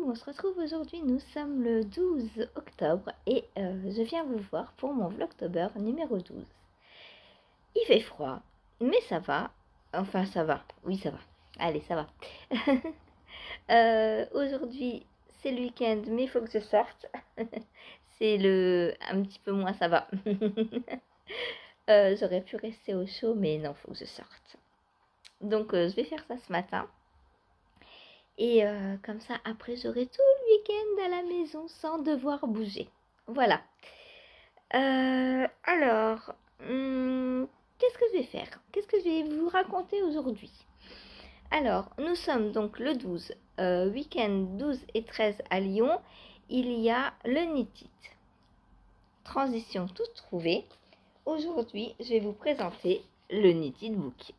on se retrouve aujourd'hui, nous sommes le 12 octobre et je viens vous voir pour mon Vlogtober numéro 12. Il fait froid, mais ça va, enfin ça va, oui ça va, allez ça va. Aujourd'hui c'est le week-end mais il faut que je sorte, c'est un petit peu moins ça va. J'aurais pu rester au chaud mais non, il faut que je sorte. Donc je vais faire ça ce matin. Et comme ça, après, j'aurai tout le week-end à la maison sans devoir bouger. Voilà. Alors, qu'est-ce que je vais faire? Qu'est-ce que je vais vous raconter aujourd'hui? Alors, nous sommes donc le 12, week-end 12 et 13 à Lyon. Il y a le Knit It. Transition toute trouvée. Aujourd'hui, je vais vous présenter le Knit It Book.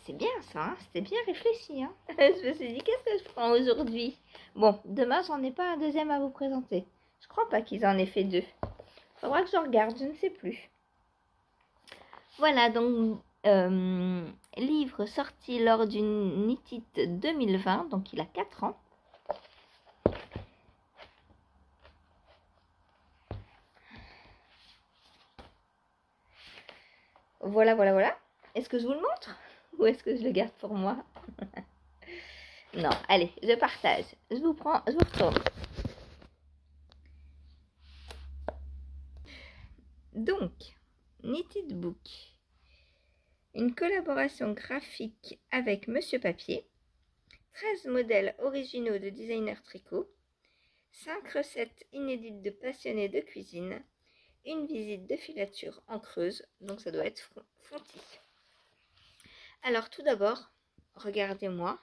C'est bien ça, hein, c'était bien réfléchi. Hein. Je me suis dit, qu'est-ce que je prends aujourd'hui? Bon, demain, j'en ai pas un deuxième à vous présenter. Je crois pas qu'ils en aient fait deux. Faudra que je regarde, je ne sais plus. Voilà, donc, livre sorti lors du Knit It 2020, donc il a 4 ans. Voilà, voilà, voilà. Est-ce que je vous le montre? Ou est-ce que je le garde pour moi? Non, allez, je partage. Je vous retourne. Donc, Knit It Book. Une collaboration graphique avec Monsieur Papier. 13 modèles originaux de designers tricot. 5 recettes inédites de passionnés de cuisine. Une visite de filature en creuse, donc ça doit être fonti. Alors tout d'abord, regardez-moi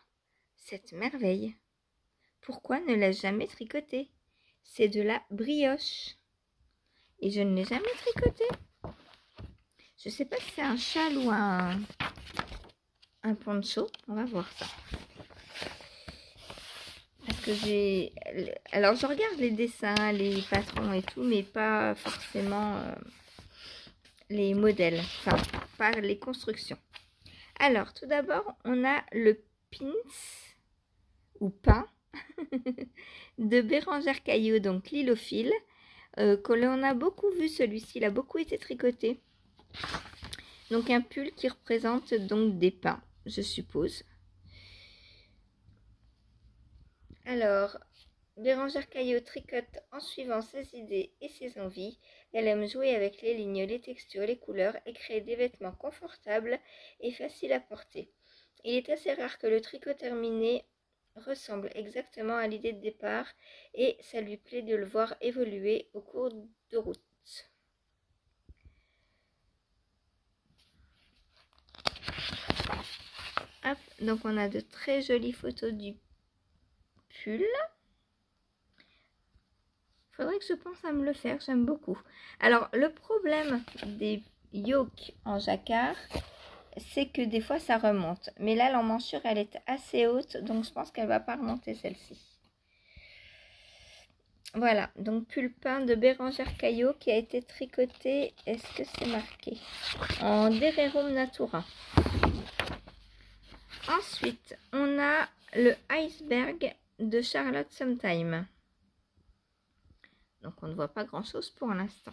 cette merveille. Pourquoi ne l'ai-je jamais tricoté? C'est de la brioche. Et je ne l'ai jamais tricoté. Je ne sais pas si c'est un châle ou un poncho. On va voir ça. Parce que alors je regarde les dessins, les patrons et tout, mais pas forcément les modèles. Enfin, pas les constructions. Alors, tout d'abord, on a le pins ou pain de Bérengère Caillot, donc Lilophile, que l'on a beaucoup vu, celui-ci, il a beaucoup été tricoté. Donc un pull qui représente donc des pains, je suppose. Alors, Bérengère Caillot tricote en suivant ses idées et ses envies. Elle aime jouer avec les lignes, les textures, les couleurs et créer des vêtements confortables et faciles à porter. Il est assez rare que le tricot terminé ressemble exactement à l'idée de départ et ça lui plaît de le voir évoluer au cours de route. Hop, donc on a de très jolies photos du pull. Faudrait que je pense à me le faire, j'aime beaucoup. Alors le problème des yokes en jacquard, c'est que des fois ça remonte. Mais là l'emmanchure elle est assez haute, donc je pense qu'elle va pas remonter celle-ci. Voilà, donc pull peint de Bérengère Caillot qui a été tricoté, est-ce que c'est marqué? En Dererum Natura. Ensuite, on a le iceberg de Charlotte Sometime. Donc on ne voit pas grand chose pour l'instant.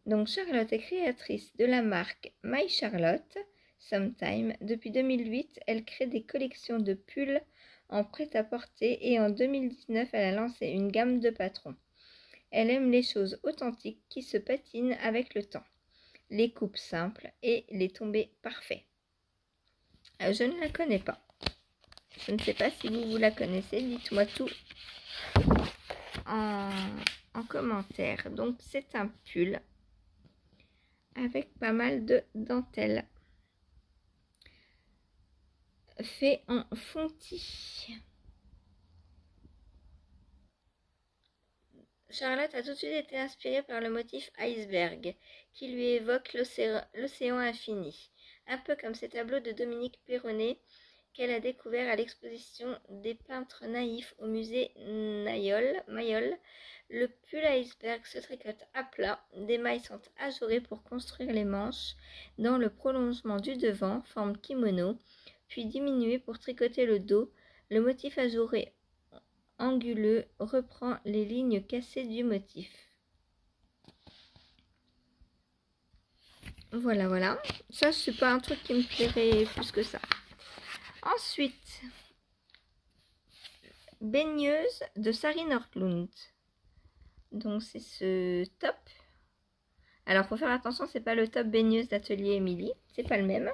Donc Charlotte est créatrice de la marque My Charlotte Sometime. Depuis 2008, elle crée des collections de pulls en prêt-à-porter et en 2019, elle a lancé une gamme de patrons. Elle aime les choses authentiques qui se patinent avec le temps, les coupes simples et les tombés parfaits. Je ne la connais pas. Je ne sais pas si vous la connaissez. Dites-moi tout en commentaire. Donc c'est un pull avec pas mal de dentelle fait en fontis. Charlotte a tout de suite été inspirée par le motif iceberg qui lui évoque l'océan infini, un peu comme ces tableaux de Dominique Perronnet qu'elle a découvert à l'exposition des peintres naïfs au musée Mayol. Le pull iceberg se tricote à plat, des mailles sont ajourées pour construire les manches dans le prolongement du devant, forme kimono, puis diminué pour tricoter le dos. Le motif ajouré anguleux reprend les lignes cassées du motif. Voilà, voilà. Ça, c'est pas un truc qui me plairait plus que ça. Ensuite, baigneuse de Sari Nordlund. Donc, c'est ce top. Alors, faut faire attention, c'est pas le top baigneuse d'Atelier Émilie. C'est pas le même.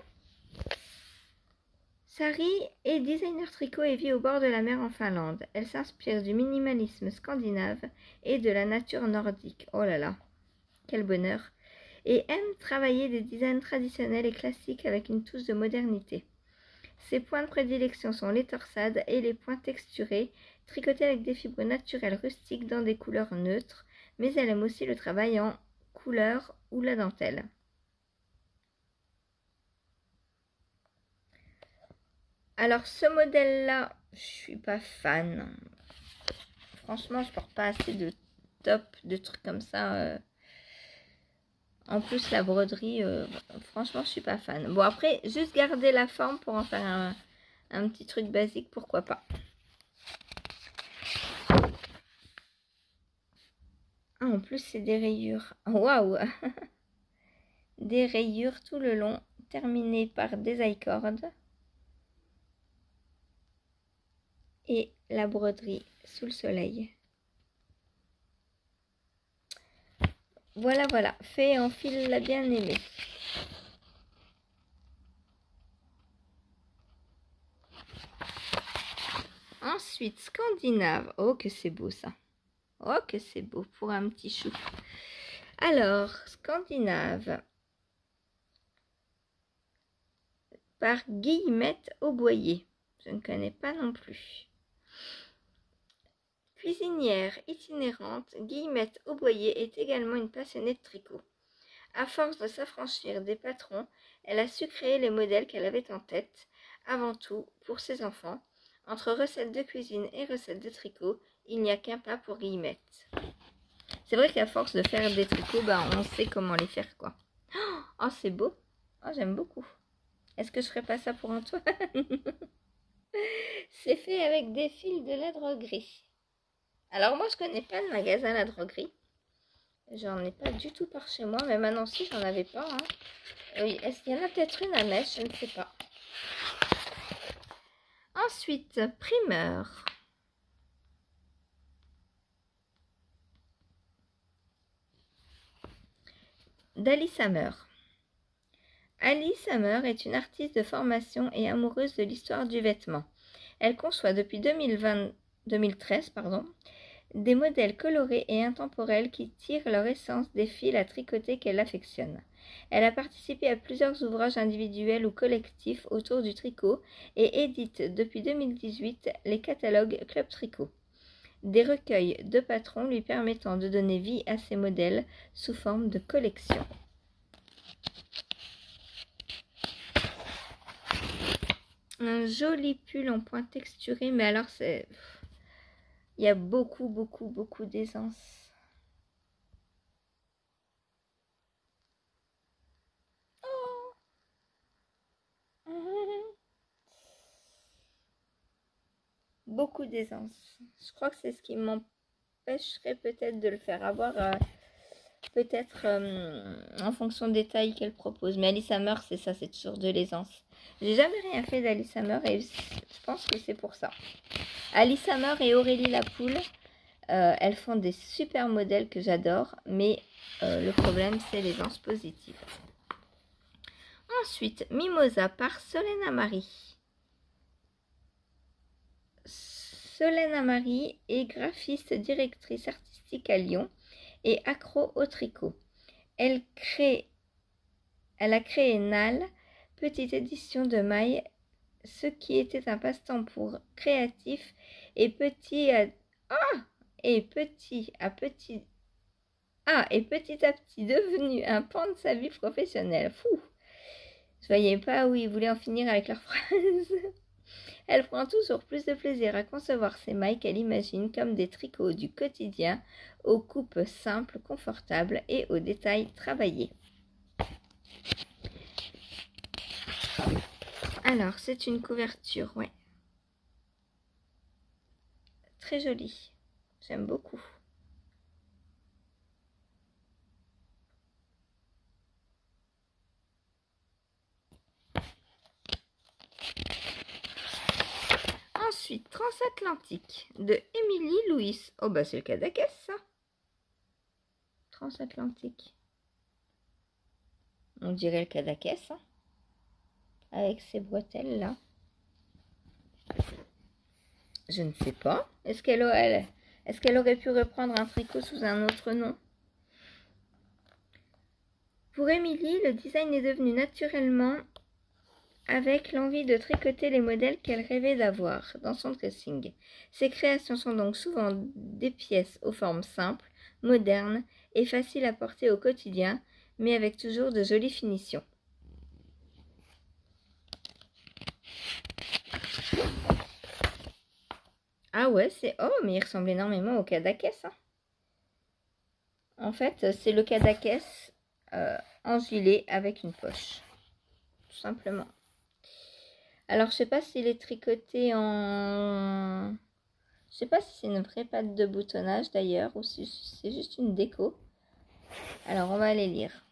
Sari est designer tricot et vit au bord de la mer en Finlande. Elle s'inspire du minimalisme scandinave et de la nature nordique. Oh là là, quel bonheur! Et aime travailler des designs traditionnels et classiques avec une touche de modernité. Ses points de prédilection sont les torsades et les points texturés, tricotés avec des fibres naturelles rustiques dans des couleurs neutres, mais elle aime aussi le travail en couleur ou la dentelle. Alors ce modèle-là, je suis pas fan. Franchement, je porte pas assez de top, de trucs comme ça. En plus, la broderie, franchement, je suis pas fan. Bon, après, juste garder la forme pour en faire un petit truc basique, pourquoi pas. Ah, en plus, c'est des rayures. Waouh! Des rayures tout le long, terminées par des I-cords. Et la broderie sous le soleil. Voilà, voilà. Fait en fil la bien aimée. Ensuite, scandinave. Oh, que c'est beau ça. Oh, que c'est beau pour un petit chou. Alors, scandinave. Par Guillemette Auboyer. Je ne connais pas non plus. Cuisinière itinérante, Guillemette Auboyer est également une passionnée de tricot. À force de s'affranchir des patrons, elle a su créer les modèles qu'elle avait en tête, avant tout pour ses enfants. Entre recettes de cuisine et recettes de tricot, il n'y a qu'un pas pour Guillemette. C'est vrai qu'à force de faire des tricots, on sait comment les faire, quoi. Oh, c'est beau. Oh, j'aime beaucoup. Est-ce que je ferais pas ça pour Antoine? C'est fait avec des fils de la droguerie. Alors moi, je connais pas le magasin La Droguerie. J'en ai pas du tout par chez moi, mais maintenant si, j'en avais pas. Hein. Oui, est-ce qu'il y en a peut-être une à Metz? Je ne sais pas. Ensuite, primeur. d'Alice Hammer. Alice Hammer est une artiste de formation et amoureuse de l'histoire du vêtement. Elle conçoit depuis 2013 des modèles colorés et intemporels qui tirent leur essence des fils à tricoter qu'elle affectionne. Elle a participé à plusieurs ouvrages individuels ou collectifs autour du tricot et édite depuis 2018 les catalogues Club Tricot. Des recueils de patrons lui permettant de donner vie à ses modèles sous forme de collection. Un joli pull en point texturé, mais alors c'est... Il y a beaucoup d'aisance. Oh. Beaucoup d'aisance. Je crois que c'est ce qui m'empêcherait peut-être de le faire avoir, peut-être en fonction des tailles qu'elle propose. Mais Alice Hammer, c'est ça, c'est toujours de l'aisance. J'ai jamais rien fait d'Alice Hammer et je pense que c'est pour ça. Alice Hammer et Aurélie Lapoule, elles font des super modèles que j'adore, mais le problème c'est l'aisance positive. Ensuite, Mimosa par Solène Amari. Solène Amari est graphiste directrice artistique à Lyon et accro au tricot. Elle a créé Nal, petite édition de mailles, ce qui était un passe-temps pour créatifs et petit à petit devenu un pan de sa vie professionnelle. Fou! Je voyais pas où ils voulaient en finir avec leurs phrases. Elle prend toujours plus de plaisir à concevoir ces mailles qu'elle imagine comme des tricots du quotidien, aux coupes simples, confortables et aux détails travaillés. Alors, c'est une couverture, ouais. Très jolie. J'aime beaucoup. Ensuite, Transatlantique de Émilie Louis. Oh bah c'est le Cadaqués ça. Transatlantique. On dirait le Cadaqués, hein, avec ces bretelles là. Je ne sais pas. Est-ce qu'elle aurait pu reprendre un tricot sous un autre nom? Pour Émilie, le design est devenu naturellement avec l'envie de tricoter les modèles qu'elle rêvait d'avoir dans son dressing. Ses créations sont donc souvent des pièces aux formes simples, modernes et faciles à porter au quotidien, mais avec toujours de jolies finitions. Ah ouais, oh, mais il ressemble énormément au Cadaqués, hein. En fait, c'est le Cadaqués en gilet avec une poche, tout simplement. Alors, je sais pas s'il est tricoté en... Je sais pas si c'est une vraie patte de boutonnage d'ailleurs, ou si c'est juste une déco. Alors, on va aller lire.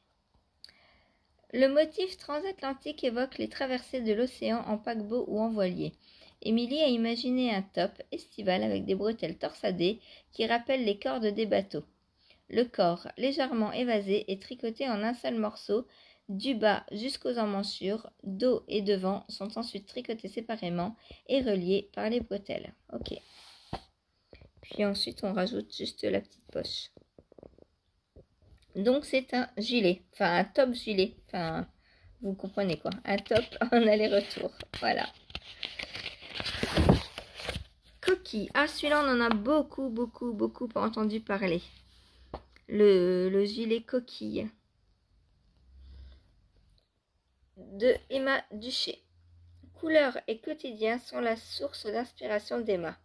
Le motif transatlantique évoque les traversées de l'océan en paquebot ou en voilier. Émilie a imaginé un top estival avec des bretelles torsadées qui rappellent les cordes des bateaux. Le corps, légèrement évasé, est tricoté en un seul morceau, du bas jusqu'aux emmanchures, dos et devant sont ensuite tricotés séparément et reliés par les bretelles. Ok. Puis ensuite, on rajoute juste la petite poche. Donc, c'est un gilet, enfin un top gilet, enfin, vous comprenez quoi, un top en aller-retour, voilà. Coquille, ah celui-là on en a beaucoup entendu parler. Le gilet coquille de Emma Duché. Couleurs et quotidien sont la source d'inspiration d'Emma.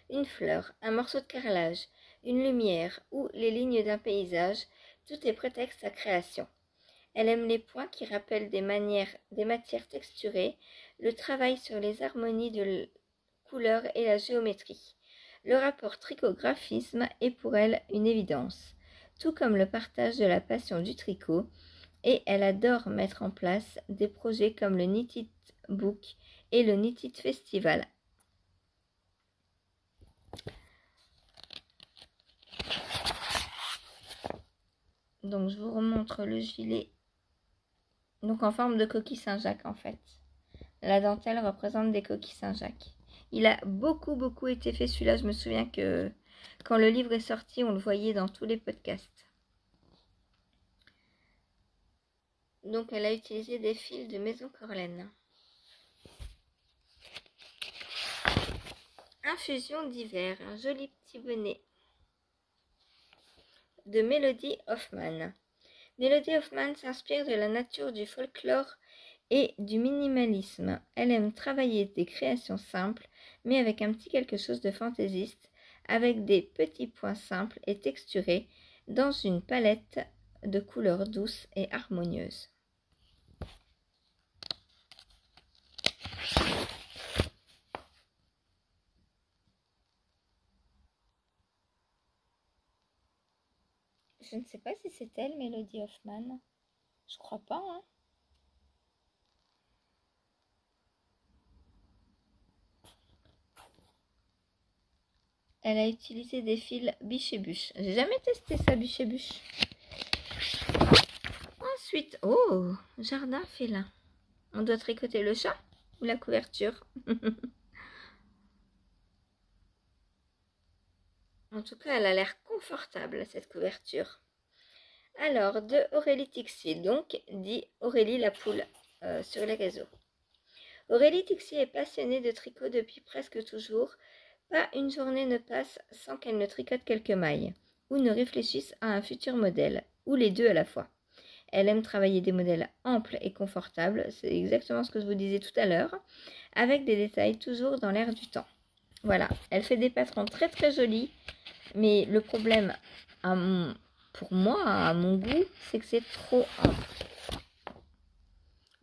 Une fleur, un morceau de carrelage, une lumière ou les lignes d'un paysage, tout est prétexte à création. Elle aime les points qui rappellent des matières texturées, le travail sur les harmonies de couleurs et la géométrie. Le rapport tricot-graphisme est pour elle une évidence, tout comme le partage de la passion du tricot, et elle adore mettre en place des projets comme le Knitted Book et le Knitted Festival. Donc je vous remontre le gilet, donc en forme de coquille Saint-Jacques en fait. La dentelle représente des coquilles Saint-Jacques. Il a beaucoup été fait celui-là, je me souviens que quand le livre est sorti, on le voyait dans tous les podcasts. Donc elle a utilisé des fils de Maison Corlaine. Infusion d'hiver, un joli petit bonnet de Melody Hoffman. Melody Hoffman s'inspire de la nature, du folklore et du minimalisme. Elle aime travailler des créations simples, mais avec un petit quelque chose de fantaisiste, avec des petits points simples et texturés, dans une palette de couleurs douces et harmonieuses. Je ne sais pas si c'est elle, Melody Hoffman. Je crois pas, hein. Elle a utilisé des fils biche et bûche. J'ai jamais testé ça, biche et bûche. Ensuite, oh, jardin félin. On doit tricoter le chat ou la couverture. En tout cas, elle a l'air confortable, cette couverture. Alors, de Aurélie Tixier, donc, dit Aurélie la poule sur les réseaux. Aurélie Tixier est passionnée de tricot depuis presque toujours. Pas une journée ne passe sans qu'elle ne tricote quelques mailles, ou ne réfléchisse à un futur modèle, ou les deux à la fois. Elle aime travailler des modèles amples et confortables, c'est exactement ce que je vous disais tout à l'heure, avec des détails toujours dans l'air du temps. Voilà, elle fait des patrons très jolis, mais le problème, pour moi, à mon goût, c'est que c'est trop ample.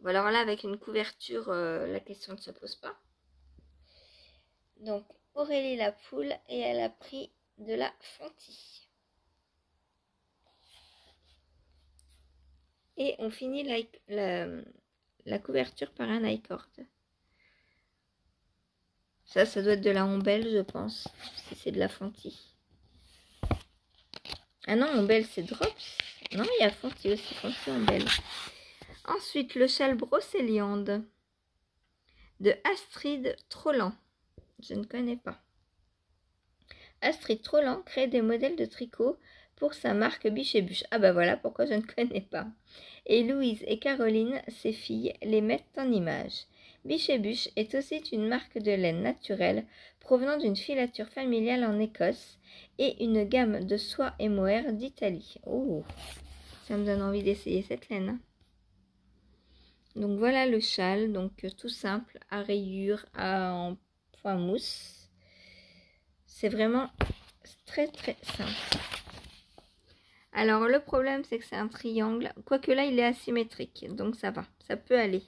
Bon, alors là, avec une couverture, la question ne se pose pas. Donc, Aurélie la poule, et elle a pris de la Fonty. Et on finit la couverture par un I-cord. Ça doit être de la ombelle, je pense, si c'est de la Fonty. Ah non, ombelle, c'est Drops. Non, il y a Fonty aussi, Fonty ombelle. Ensuite, le châle Brocéliande de Astrid Trolland. Je ne connais pas. Astrid Trolland crée des modèles de tricot pour sa marque Biche et Bûche. Ah bah voilà pourquoi je ne connais pas. Et Louise et Caroline, ses filles, les mettent en image. Biche et Bûche est aussi une marque de laine naturelle provenant d'une filature familiale en Écosse et une gamme de soie et mohair d'Italie. Oh, ça me donne envie d'essayer cette laine. Donc voilà le châle, donc tout simple, à rayures, en point mousse. C'est vraiment très très simple. Alors le problème c'est que c'est un triangle, quoique là il est asymétrique, donc ça va, ça peut aller.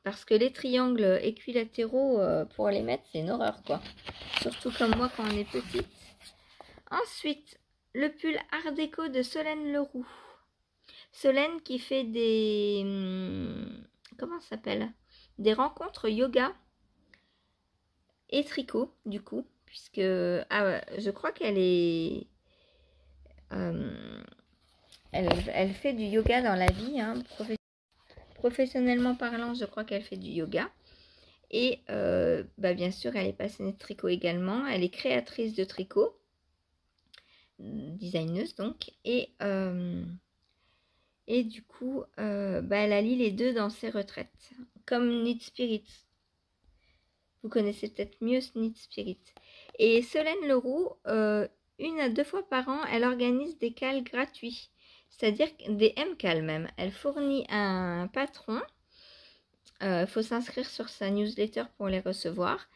Parce que les triangles équilatéraux, pour les mettre, c'est une horreur quoi. Surtout comme moi quand on est petite. Ensuite, le pull Art déco de Solène Leroux. Solène qui fait des... comment ça s'appelle? Des rencontres yoga et tricot, du coup. Puisque... ah, je crois qu'elle est... elle fait du yoga dans la vie, hein, professionnellement parlant, je crois qu'elle fait du yoga. Et bien sûr, elle est passionnée de tricot également. Elle est créatrice de tricot, designeuse donc. Et du coup, elle allie les deux dans ses retraites. Comme Knit Spirit. Vous connaissez peut-être mieux Knit Spirit. Et Solène Leroux, 1 à 2 fois par an, elle organise des cals gratuits. C'est-à-dire des MCAL même. Elle fournit un patron. Il faut s'inscrire sur sa newsletter pour les recevoir.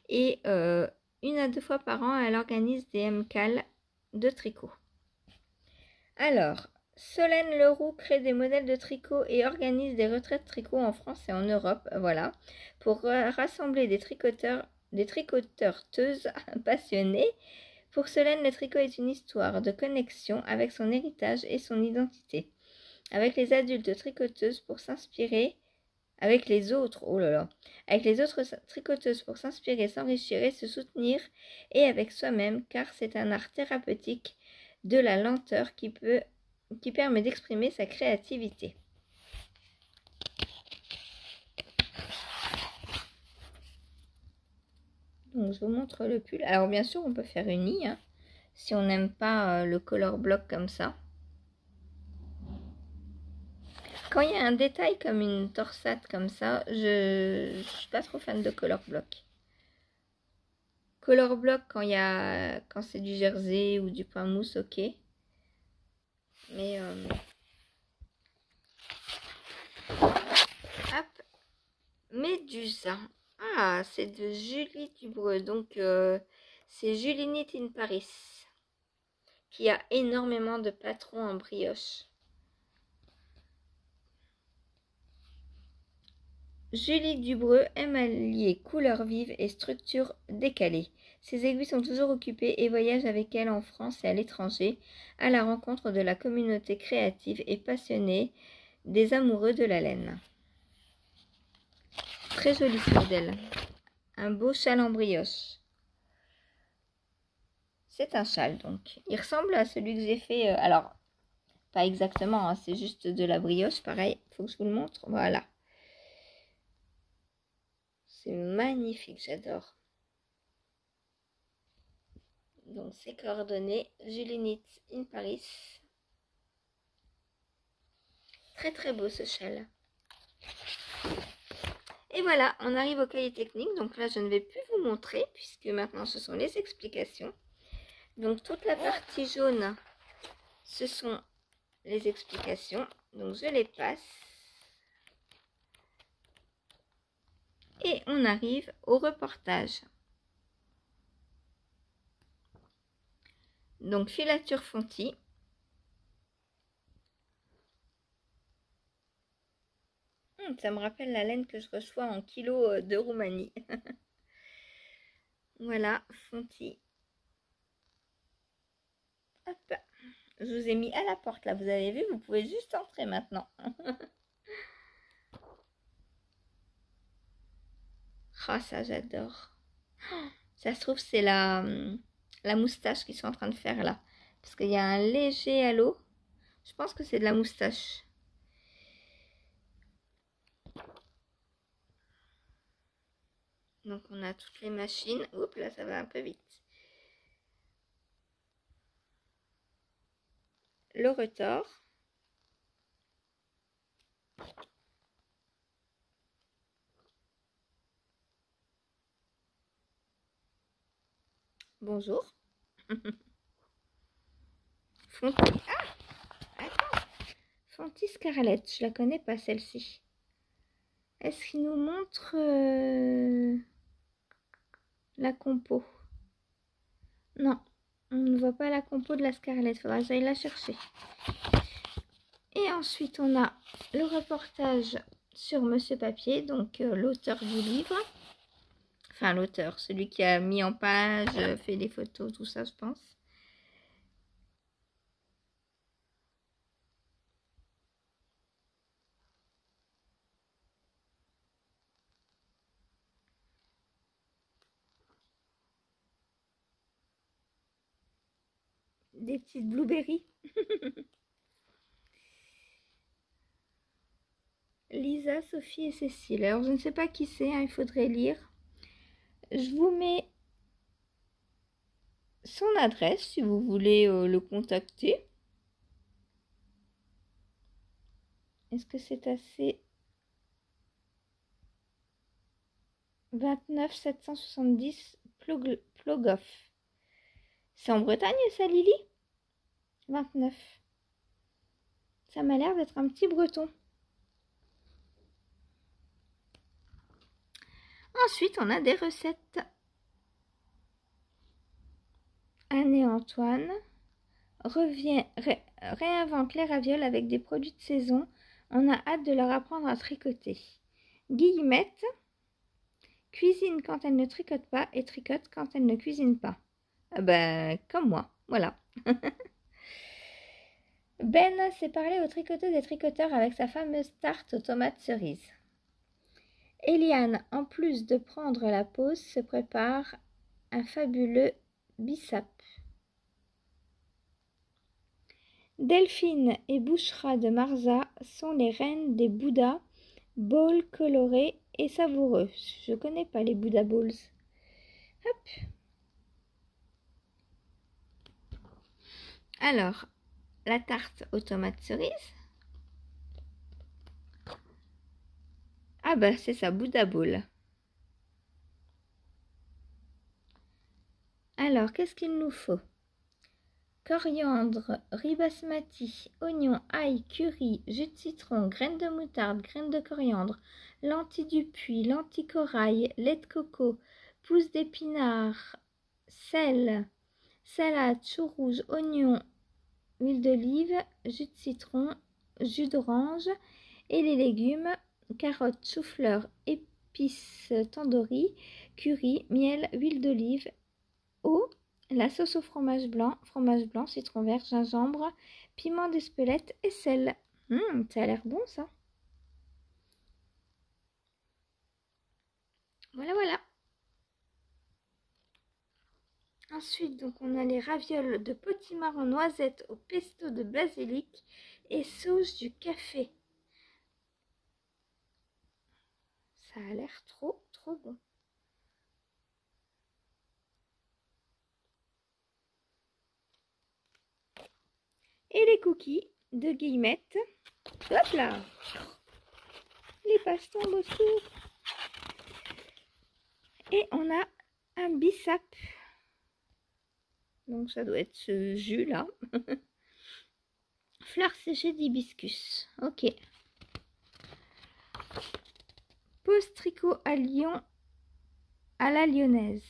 Et 1 à 2 fois par an, elle organise des MCAL de tricot. Alors, Solène Leroux crée des modèles de tricot et organise des retraites tricot en France et en Europe, voilà, pour rassembler des tricoteuses passionnées. Pour Solène, le tricot est une histoire de connexion avec son héritage et son identité. Avec les adultes tricoteuses pour s'inspirer, avec les autres tricoteuses pour s'inspirer, s'enrichir et se soutenir, et avec soi-même, car c'est un art thérapeutique de la lenteur qui permet d'exprimer sa créativité. Donc je vous montre le pull. Alors bien sûr on peut faire une i, hein, si on n'aime pas le color block comme ça. Quand il y a un détail comme une torsade comme ça, je suis pas trop fan de color block. Color block quand c'est du jersey ou du point mousse, ok. Mais hop, Médusa. Ah, c'est de Julie Dubreux. Donc c'est Julie Knit in Paris qui a énormément de patrons en brioche. Julie Dubreux aime allier couleurs vives et structures décalées. Ses aiguilles sont toujours occupées et voyage avec elle en France et à l'étranger, à la rencontre de la communauté créative et passionnée des amoureux de la laine. Très joli ce modèle. Un beau châle en brioche. C'est un châle donc. Il ressemble à celui que j'ai fait. Alors, pas exactement, hein, c'est juste de la brioche. Pareil, il faut que je vous le montre. Voilà. C'est magnifique, j'adore. Donc, c'est coordonné. Julie Knit in Paris. Très très beau ce châle. Et voilà, on arrive au cahier technique. Donc là, je ne vais plus vous montrer puisque maintenant, ce sont les explications. Donc, toute la partie jaune, ce sont les explications. Donc, je les passe. Et on arrive au reportage. Donc, filature Fonty. Ça me rappelle la laine que je reçois en kilos de Roumanie. Voilà, fontis. Hop. Je vous ai mis à la porte là, vous avez vu, vous pouvez juste entrer maintenant. Oh, ça j'adore. Ça se trouve c'est la moustache qu'ils sont en train de faire là. Parce qu'il y a un léger halo. Je pense que c'est de la moustache. Donc on a toutes les machines. Oups, là ça va un peu vite. Le retors. Bonjour. Fonty. Ah, attends. Fonty Scarlett, je la connais pas celle-ci. Est-ce qu'il nous montre la compo? Non, on ne voit pas la compo de la Scarlett. Faudra que j'aille la chercher. Et ensuite, on a le reportage sur Monsieur Papier, donc l'auteur du livre. Enfin, l'auteur, celui qui a mis en page, fait des photos, tout ça, je pense. Des petites blueberries. Lisa, Sophie et Cécile. Alors, je ne sais pas qui c'est, hein, il faudrait lire. Je vous mets son adresse si vous voulez le contacter. Est-ce que c'est assez? 29 770 Plogoff. C'est en Bretagne ça, Lily? 29. Ça m'a l'air d'être un petit breton. Ensuite, on a des recettes. Anne et Antoine réinvente les ravioles avec des produits de saison. On a hâte de leur apprendre à tricoter. Guillemette cuisine quand elle ne tricote pas et tricote quand elle ne cuisine pas. Ben, comme moi, voilà. Ben s'est parlé aux tricoteuses et tricoteurs avec sa fameuse tarte aux tomates cerises. Eliane, en plus de prendre la pause, se prépare un fabuleux bissap. Delphine et Bouchra de Marza sont les reines des Bouddha bowls colorés et savoureux. Je ne connais pas les Bouddha bowls. Hop. Alors, la tarte aux tomates cerises. Ah bah c'est ça, Bouddha bowl. Alors, qu'est-ce qu'il nous faut? Coriandre, riz basmati, oignon, ail, curry, jus de citron, graines de moutarde, graines de coriandre, lentilles du puits, lentilles corail, lait de coco, pousses d'épinards, sel, salade, chou rouge, oignon, huile d'olive, jus de citron, jus d'orange et les légumes, carottes, chou-fleur, épices tandoori, curry, miel, huile d'olive, eau, la sauce au fromage blanc, citron vert, gingembre, piment d'Espelette et sel. Ça a l'air bon ça. Voilà, voilà. Ensuite, donc on a les ravioles de potimarron noisette au pesto de basilic et sauce du café. Ça a l'air trop, trop bon. Et les cookies de Guillemette. Hop là! Les pages tombent au secours. Et on a un bissap. Donc ça doit être ce jus là. Fleurs séchées d'hibiscus. Ok. Pause tricot à Lyon à la lyonnaise.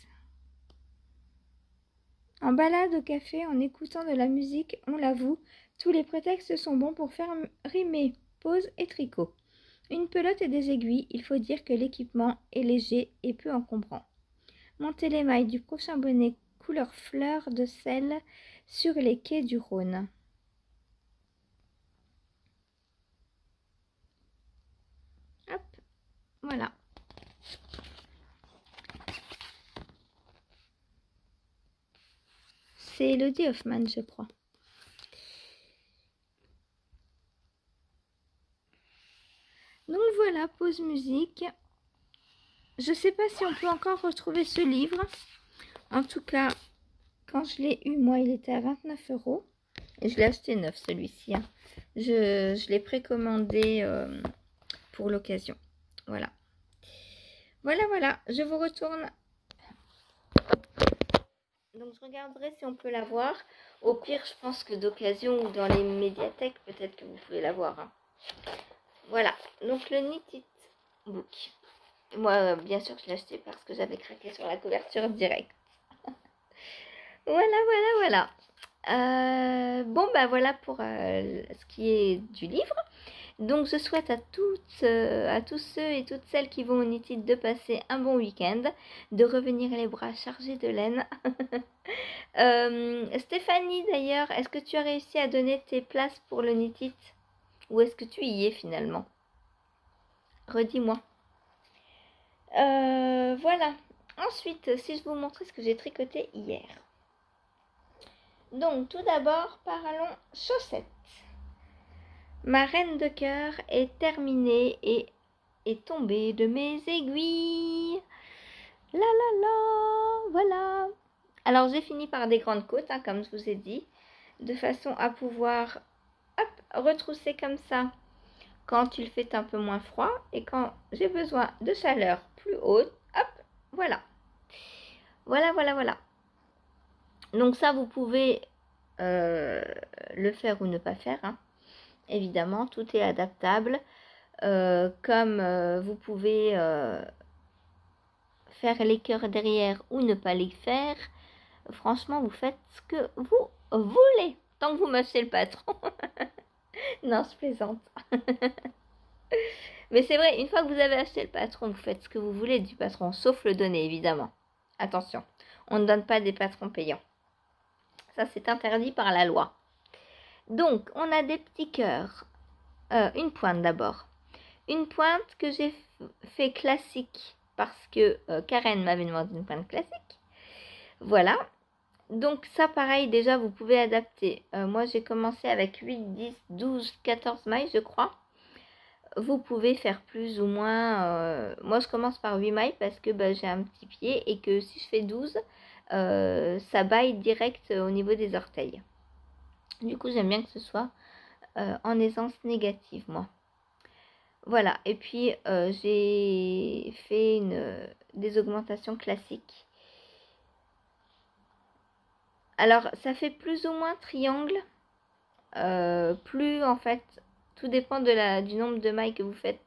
En balade au café, en écoutant de la musique, on l'avoue, tous les prétextes sont bons pour faire rimer pause et tricot. Une pelote et des aiguilles, il faut dire que l'équipement est léger et peu encombrant. Montez les mailles du prochain bonnet couleur fleur de sel sur les quais du Rhône. Hop, voilà. C'est Elodie Hoffman, je crois. Donc voilà, pause musique. Je sais pas si on peut encore retrouver ce livre. En tout cas, quand je l'ai eu, moi, il était à 29 €. Et je l'ai acheté neuf, celui-ci. Hein. Je l'ai précommandé pour l'occasion. Voilà. Voilà. Je vous retourne. Donc, je regarderai si on peut l'avoir. Au pire, je pense que d'occasion ou dans les médiathèques, peut-être que vous pouvez l'avoir. Hein. Voilà. Donc, le Knit It Book. Moi, bien sûr, je l'ai acheté parce que j'avais craqué sur la couverture directe. Voilà. Bon, bah voilà pour ce qui est du livre. Donc, je souhaite à tous ceux et toutes celles qui vont au Knit It de passer un bon week-end, de revenir les bras chargés de laine. Stéphanie, d'ailleurs, est-ce que tu as réussi à donner tes places pour le Knit It? Ou est-ce que tu y es finalement? Redis-moi. Voilà. Ensuite, si je vous montrais ce que j'ai tricoté hier. Donc, tout d'abord, parlons chaussettes. Ma reine de cœur est terminée et est tombée de mes aiguilles. La, voilà. Alors, j'ai fini par des grandes côtes, hein, comme je vous ai dit, de façon à pouvoir retrousser comme ça quand il fait un peu moins froid et quand j'ai besoin de chaleur plus haute. Hop, voilà. Voilà. Donc ça, vous pouvez le faire ou ne pas faire. Hein. Évidemment, tout est adaptable. Comme vous pouvez faire les cœurs derrière ou ne pas les faire. Franchement, vous faites ce que vous voulez. Tant que vous m'achetez le patron. Non, je plaisante. Mais c'est vrai, une fois que vous avez acheté le patron, vous faites ce que vous voulez du patron, sauf le donner, évidemment. Attention, on ne donne pas des patrons payants. Ça, c'est interdit par la loi. Donc, on a des petits cœurs. Une pointe d'abord. Une pointe que j'ai fait classique parce que Karen m'avait demandé une pointe classique. Voilà. Donc ça, pareil, déjà, vous pouvez adapter. Moi, j'ai commencé avec 8, 10, 12, 14 mailles, je crois. Vous pouvez faire plus ou moins. Moi, je commence par 8 mailles parce que j'ai un petit pied et que si je fais 12, ça baille direct au niveau des orteils. Du coup, j'aime bien que ce soit en aisance négative, moi. Voilà, et puis j'ai fait des augmentations classiques. Alors, ça fait plus ou moins triangle. Plus, en fait, tout dépend du nombre de mailles que vous faites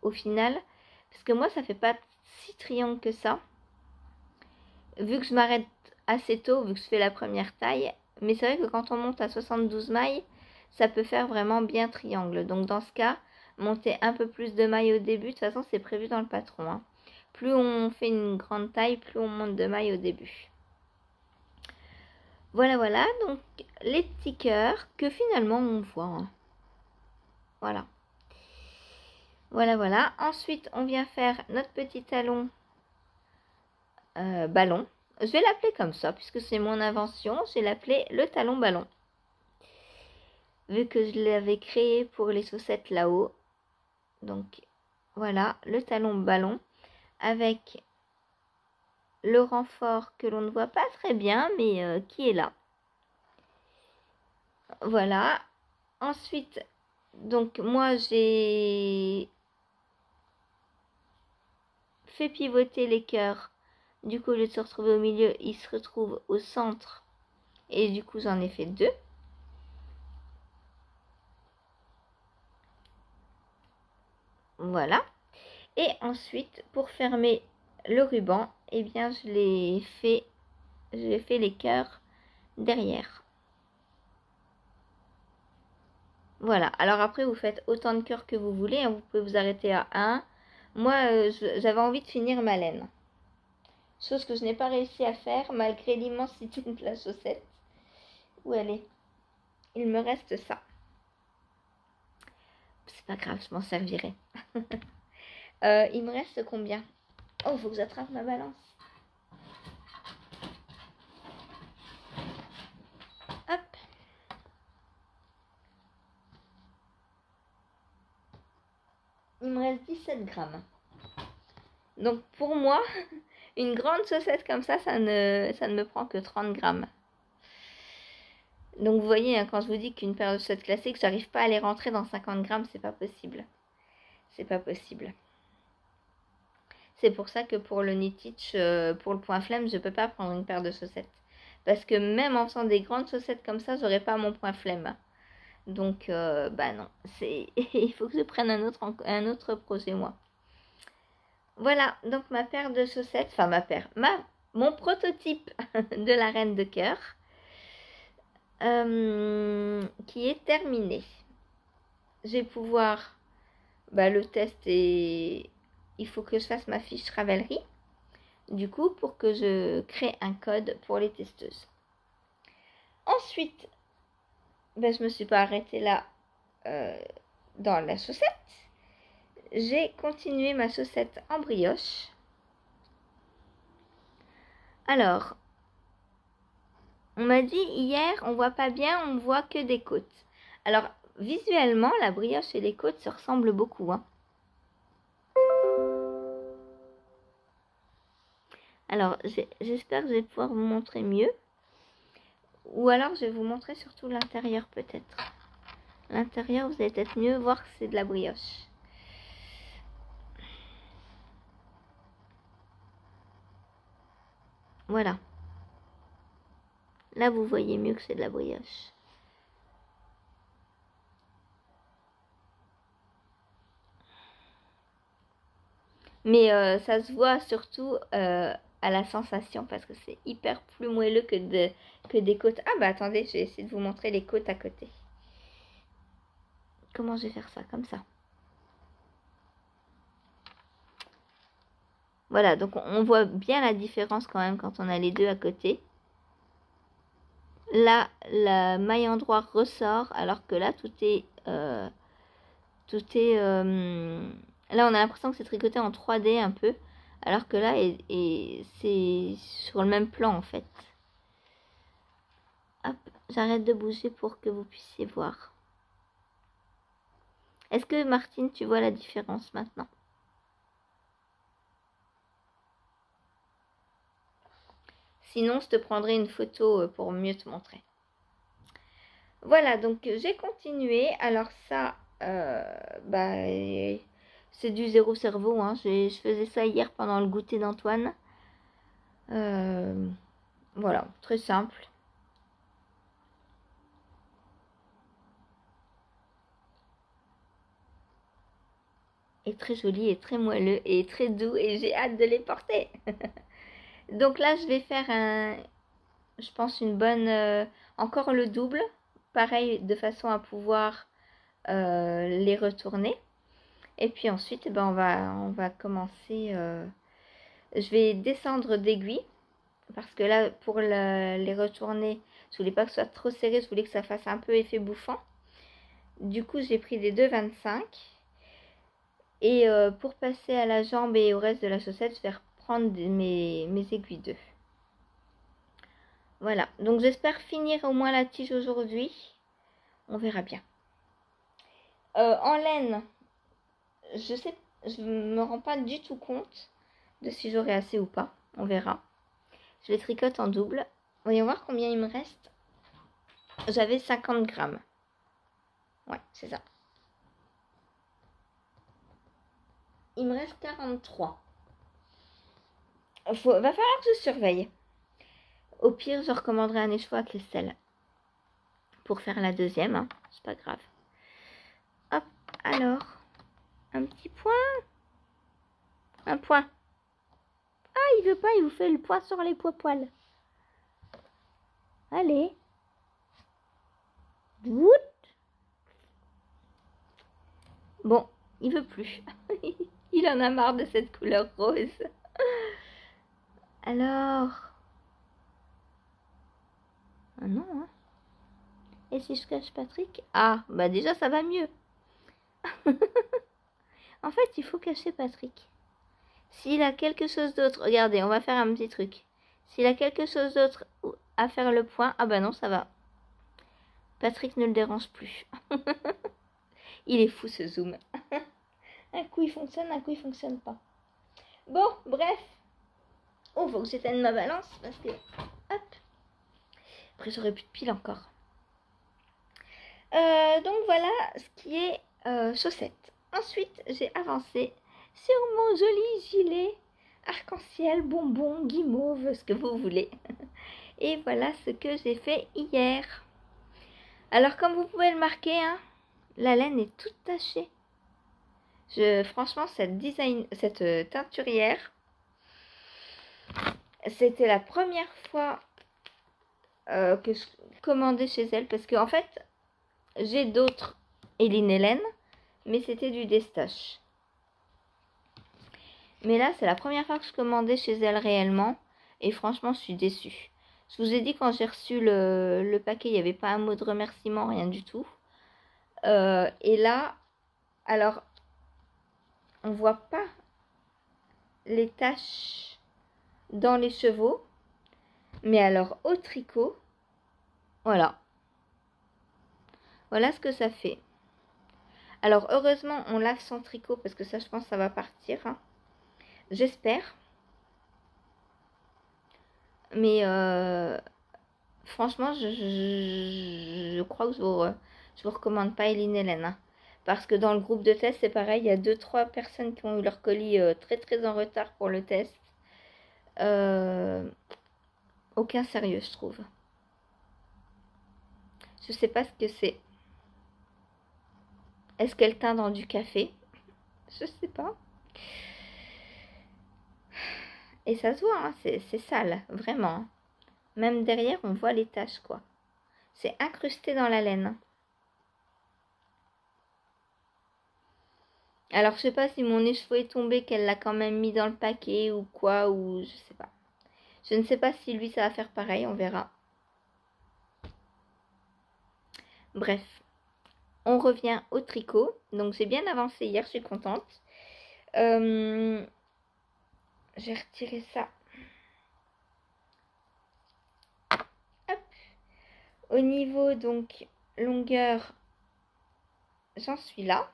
au final. Parce que moi, ça fait pas si triangle que ça. Vu que je m'arrête assez tôt, vu que je fais la première taille. Mais c'est vrai que quand on monte à 72 mailles, ça peut faire vraiment bien triangle. Donc, dans ce cas, monter un peu plus de mailles au début. De toute façon, c'est prévu dans le patron. Hein. Plus on fait une grande taille, plus on monte de mailles au début. Voilà. Donc, les petits cœurs que finalement on voit. Hein. Voilà. Ensuite, on vient faire notre petit talon ballon. Je vais l'appeler comme ça, puisque c'est mon invention. Je vais l'appeler le talon ballon. Vu que je l'avais créé pour les chaussettes là-haut. Donc, voilà, le talon ballon. Avec le renfort que l'on ne voit pas très bien, mais qui est là. Voilà. Ensuite, donc moi j'ai fait pivoter les cœurs. Du coup, au lieu de se retrouver au milieu, ils se retrouvent au centre. Et du coup, j'en ai fait 2. Voilà. Et ensuite, pour fermer le ruban, eh bien, j'ai fait les cœurs derrière. Voilà, alors après vous faites autant de cœurs que vous voulez, hein. Vous pouvez vous arrêter à 1. Moi, j'avais envie de finir ma laine. Chose que je n'ai pas réussi à faire malgré l'immensité de la chaussette. Où elle est? Il me reste ça. C'est pas grave, je m'en servirai. Il me reste combien? Oh, faut que j'attrape ma balance. Hop. Il me reste 17 grammes. Donc pour moi, une grande chaussette comme ça, ça ne me prend que 30 grammes. Donc vous voyez, hein, quand je vous dis qu'une paire de chaussettes classiques, j'arrive pas à les rentrer dans 50 grammes, c'est pas possible. C'est pas possible. C'est pour ça que pour le knit-itch, pour le point flemme, je peux pas prendre une paire de chaussettes. Parce que même en faisant des grandes chaussettes comme ça, j'aurais pas mon point flemme. Donc, bah non, il faut que je prenne un autre projet, moi. Voilà, donc ma paire de chaussettes, enfin mon prototype de la reine de cœur, qui est terminé. Je vais pouvoir, le test et il faut que je fasse ma fiche Ravelry, du coup, pour que je crée un code pour les testeuses. Ensuite, je me suis pas arrêtée là dans la chaussette. J'ai continué ma chaussette en brioche. Alors, on m'a dit hier, on voit pas bien, on voit que des côtes. Alors, visuellement, la brioche et les côtes se ressemblent beaucoup, hein. Alors, j'espère que je vais pouvoir vous montrer mieux. Ou alors, je vais vous montrer surtout l'intérieur, peut-être. L'intérieur, vous allez peut-être mieux voir que c'est de la brioche. Voilà. Là, vous voyez mieux que c'est de la brioche. Mais ça se voit surtout à la sensation parce que c'est hyper plus moelleux que des côtes. Ah bah attendez, je vais essayer de vous montrer les côtes à côté. Comment je vais faire ça? Comme ça. Voilà, donc on voit bien la différence quand même quand on a les deux à côté. Là, la maille endroit ressort alors que là, tout est... là, on a l'impression que c'est tricoté en 3D un peu. Alors que là, c'est sur le même plan en fait. Hop, j'arrête de bouger pour que vous puissiez voir. Est-ce que Martine, tu vois la différence maintenant? Sinon, je te prendrai une photo pour mieux te montrer. Voilà, donc j'ai continué. Alors ça, c'est du zéro cerveau, hein. Je faisais ça hier pendant le goûter d'Antoine. Voilà, très simple. Et très joli et très moelleux et très doux et j'ai hâte de les porter. Donc là, je vais faire je pense une bonne, encore le double, pareil, de façon à pouvoir les retourner. Et puis ensuite, on va commencer. Je vais descendre d'aiguille parce que là, pour les retourner, je voulais pas que ce soit trop serré, je voulais que ça fasse un peu effet bouffant. Du coup, j'ai pris des 2,25. Et pour passer à la jambe et au reste de la chaussette, je vais reprendre mes aiguilles d'œuf. Voilà, donc j'espère finir au moins la tige aujourd'hui. On verra bien. En laine, je me rends pas du tout compte de si j'aurai assez ou pas. On verra. Je les tricote en double. Voyons voir combien il me reste. J'avais 50 grammes. Ouais, c'est ça. Il me reste 43. Va falloir que je surveille. Au pire, je recommanderai un écheveau à Christelle. Pour faire la deuxième, hein. C'est pas grave. Hop, alors. Un petit point. Un point. Ah, il veut pas, il vous fait le point sur les poils. Allez. Wout. Bon, il veut plus. Il en a marre de cette couleur rose. Alors... Ah non, hein. Et si je cache Patrick? Ah, bah déjà ça va mieux. En fait, il faut cacher Patrick. S'il a quelque chose d'autre, regardez, on va faire un petit truc. S'il a quelque chose d'autre à faire le point, ah bah non, ça va. Patrick ne le dérange plus. Il est fou ce zoom. Un coup il fonctionne, un coup il fonctionne pas. Bon, bref. Oh, faut que j'éteigne ma balance parce que... Hop. Après j'aurai plus de piles encore. Donc voilà ce qui est chaussettes. Ensuite, j'ai avancé sur mon joli gilet arc-en-ciel, bonbon, guimauve, ce que vous voulez. Et voilà ce que j'ai fait hier. Alors comme vous pouvez le marquer, hein, la laine est toute tachée. Franchement, cette teinturière, c'était la première fois que je commandais chez elle. Parce qu'en fait, j'ai d'autres Eline Hélène, mais c'était du Destache. Mais là, c'est la première fois que je commandais chez elle réellement. Et franchement, je suis déçue. Je vous ai dit, quand j'ai reçu le paquet, il n'y avait pas un mot de remerciement, rien du tout. Et là, alors, on voit pas les taches dans les chevaux. Mais alors, au tricot, voilà. Voilà ce que ça fait. Alors, heureusement, on lave son tricot parce que ça, je pense, ça va partir. Hein. J'espère. Mais franchement, je crois que je vous recommande pas Eline Hélène. Hein. Parce que dans le groupe de test, c'est pareil. Il y a 2-3 personnes qui ont eu leur colis très très en retard pour le test. Aucun sérieux, je trouve. Je sais pas ce que c'est. Est-ce qu'elle teint dans du café? Je sais pas. Et ça se voit, hein, c'est sale, vraiment. Même derrière, on voit les taches, quoi. C'est incrusté dans la laine. Alors, je sais pas si mon écheveau est tombé, qu'elle l'a quand même mis dans le paquet ou quoi, ou je sais pas. Je ne sais pas si lui, ça va faire pareil, on verra. Bref, on revient au tricot. Donc, j'ai bien avancé hier, je suis contente. J'ai retiré ça. Hop. Au niveau, donc, longueur, j'en suis là.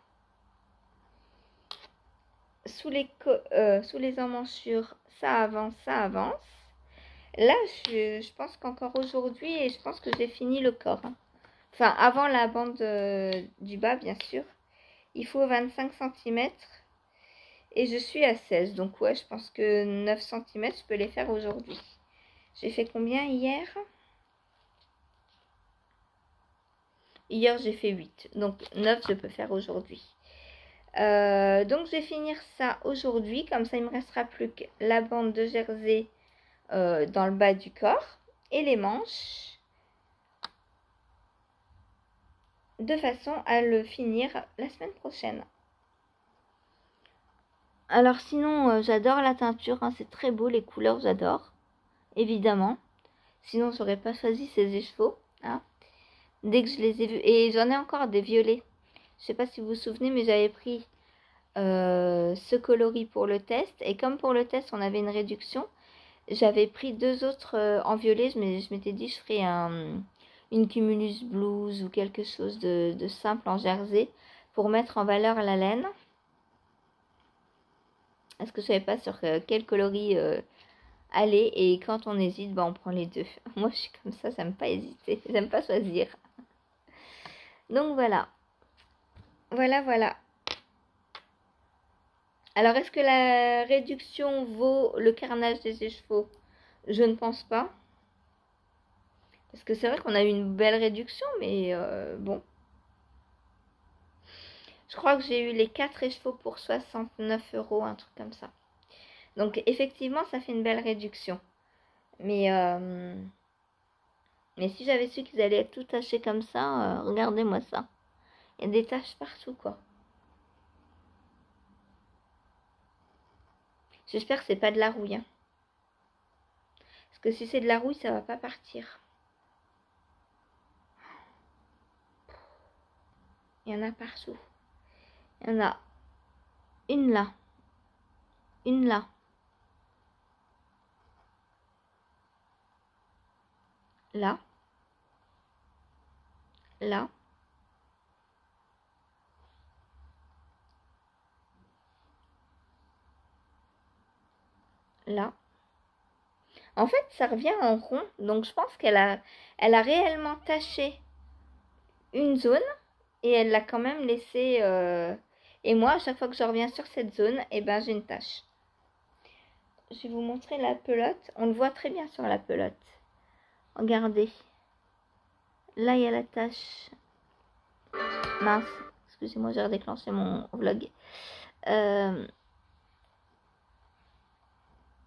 Sous les emmanchures, ça avance, ça avance. Là, je pense qu'encore aujourd'hui, et je pense que j'ai fini le corps. Hein. Enfin, avant la bande du bas, bien sûr. Il faut 25 cm. Et je suis à 16. Donc ouais, je pense que 9 cm, je peux les faire aujourd'hui. J'ai fait combien hier? Hier, j'ai fait 8. Donc 9, je peux faire aujourd'hui. Donc je vais finir ça aujourd'hui. Comme ça, il me restera plus que la bande de jersey dans le bas du corps. Et les manches. De façon à le finir la semaine prochaine. Alors sinon, j'adore la teinture. Hein, c'est très beau, les couleurs, j'adore. Évidemment. Sinon, j'aurais pas choisi ces écheveaux. Hein. Dès que je les ai vus. Et j'en ai encore des violets. Je sais pas si vous vous souvenez, mais j'avais pris ce coloris pour le test. Et comme pour le test, on avait une réduction, j'avais pris 2 autres en violet. Je m'étais dit, je ferais une cumulus blouse ou quelque chose de simple en jersey pour mettre en valeur la laine. Est-ce que je savais pas sur quel coloris aller, et quand on hésite, bah, on prend les deux. Moi, je suis comme ça, j'aime pas hésiter, j'aime pas choisir. Donc voilà. Voilà. Alors, est-ce que la réduction vaut le carnage des écheveaux? Je ne pense pas. Parce que c'est vrai qu'on a eu une belle réduction, mais bon. Je crois que j'ai eu les 4 écheveaux pour 69 €, un truc comme ça. Donc effectivement, ça fait une belle réduction. Mais si j'avais su qu'ils allaient être tout tachés comme ça, regardez-moi ça. Il y a des taches partout, quoi. J'espère que c'est pas de la rouille. Hein. Parce que si c'est de la rouille, ça va pas partir. Il y en a partout. Il y en a une là. Une là. Là. Là. Là. En fait, ça revient en rond. Donc, je pense elle a réellement taché une zone. Et elle l'a quand même laissé... Et moi, à chaque fois que je reviens sur cette zone, eh ben, j'ai une tache. Je vais vous montrer la pelote. On le voit très bien sur la pelote. Regardez. Là, il y a la tache. Mince. Excusez-moi, j'ai redéclenché mon vlog.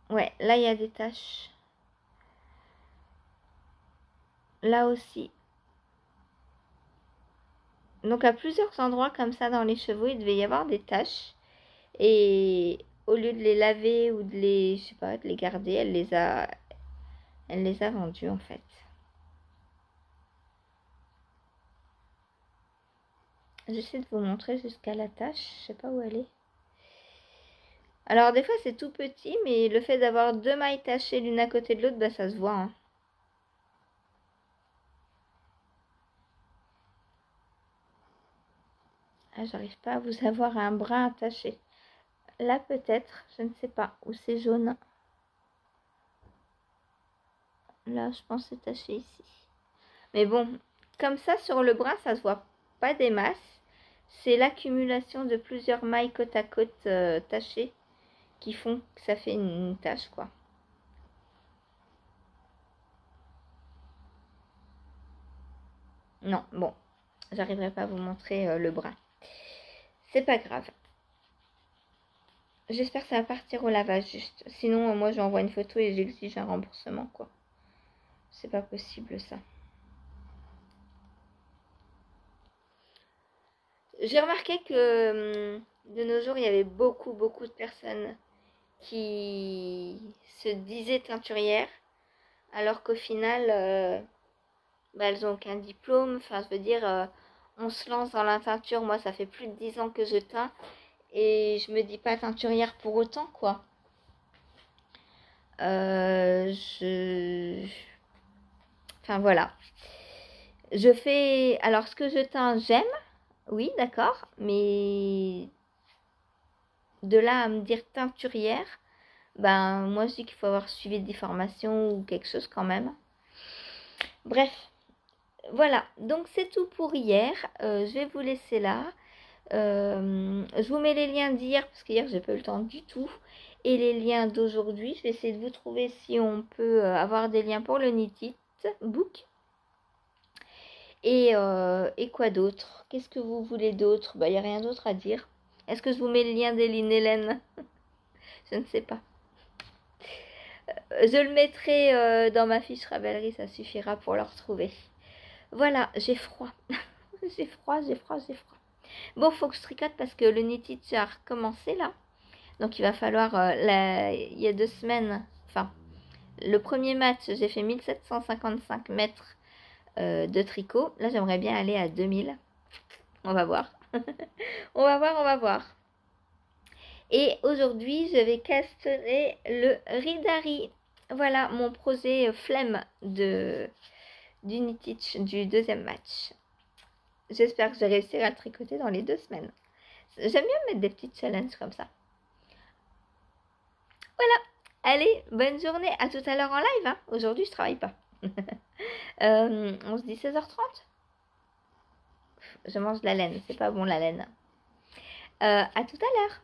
Ouais, là, il y a des taches. Là aussi. Donc, à plusieurs endroits comme ça dans les cheveux, il devait y avoir des taches. Et au lieu de les laver ou de les, je sais pas, de les garder, elle les a vendus en fait. J'essaie de vous montrer jusqu'à la tache. Je sais pas où elle est. Alors des fois c'est tout petit, mais le fait d'avoir deux mailles tachées l'une à côté de l'autre, bah ça se voit. Hein. Ah, j'arrive pas à vous avoir un brin attaché. Là peut-être, je ne sais pas. Où c'est jaune. Là, je pense que c'est taché ici. Mais bon, comme ça sur le bras, ça se voit pas des masses. C'est l'accumulation de plusieurs mailles côte à côte tachées qui font que ça fait une tache quoi. Non, bon, j'arriverai pas à vous montrer le bras. C'est pas grave. J'espère que ça va partir au lavage juste. Sinon, moi j'envoie une photo et j'exige un remboursement quoi. C'est pas possible ça. J'ai remarqué que de nos jours, il y avait beaucoup de personnes qui se disaient teinturières alors qu'au final, bah, elles n'ont aucun diplôme. Enfin, je veux dire, on se lance dans la teinture. Moi, ça fait plus de 10 ans que je teins et je me dis pas teinturière pour autant, quoi. Je... Enfin, voilà. Je fais... Alors, ce que je teins, j'aime. Oui, d'accord. Mais de là à me dire teinturière, ben, moi, je dis qu'il faut avoir suivi des formations ou quelque chose quand même. Bref. Voilà, donc c'est tout pour hier. Je vais vous laisser là. Je vous mets les liens d'hier parce qu'hier j'ai pas eu le temps du tout. Et les liens d'aujourd'hui. Je vais essayer de vous trouver si on peut avoir des liens pour le Knit It Book. Et quoi d'autre? Qu'est-ce que vous voulez d'autre? Bah, il n'y a rien d'autre à dire. Est-ce que je vous mets le lien d'Eline Hélène? Je ne sais pas. Je le mettrai dans ma fiche Ravelry, ça suffira pour le retrouver. Voilà, j'ai froid. J'ai froid. Bon, faut que je tricote parce que le Knit It a recommencé là. Donc il va falloir, il y a 2 semaines, enfin, le premier match, j'ai fait 1755 mètres de tricot. Là, j'aimerais bien aller à 2000. On va voir. On va voir. Et aujourd'hui, je vais caster le Ridari. Voilà mon projet flemme du Knit It du deuxième match. J'espère que je réussirai à le tricoter dans les 2 semaines. J'aime bien mettre des petites challenges comme ça. Voilà. Allez, bonne journée. À tout à l'heure en live. Hein. Aujourd'hui, je travaille pas. On se dit 16h30. Je mange de la laine. C'est pas bon la laine. À tout à l'heure.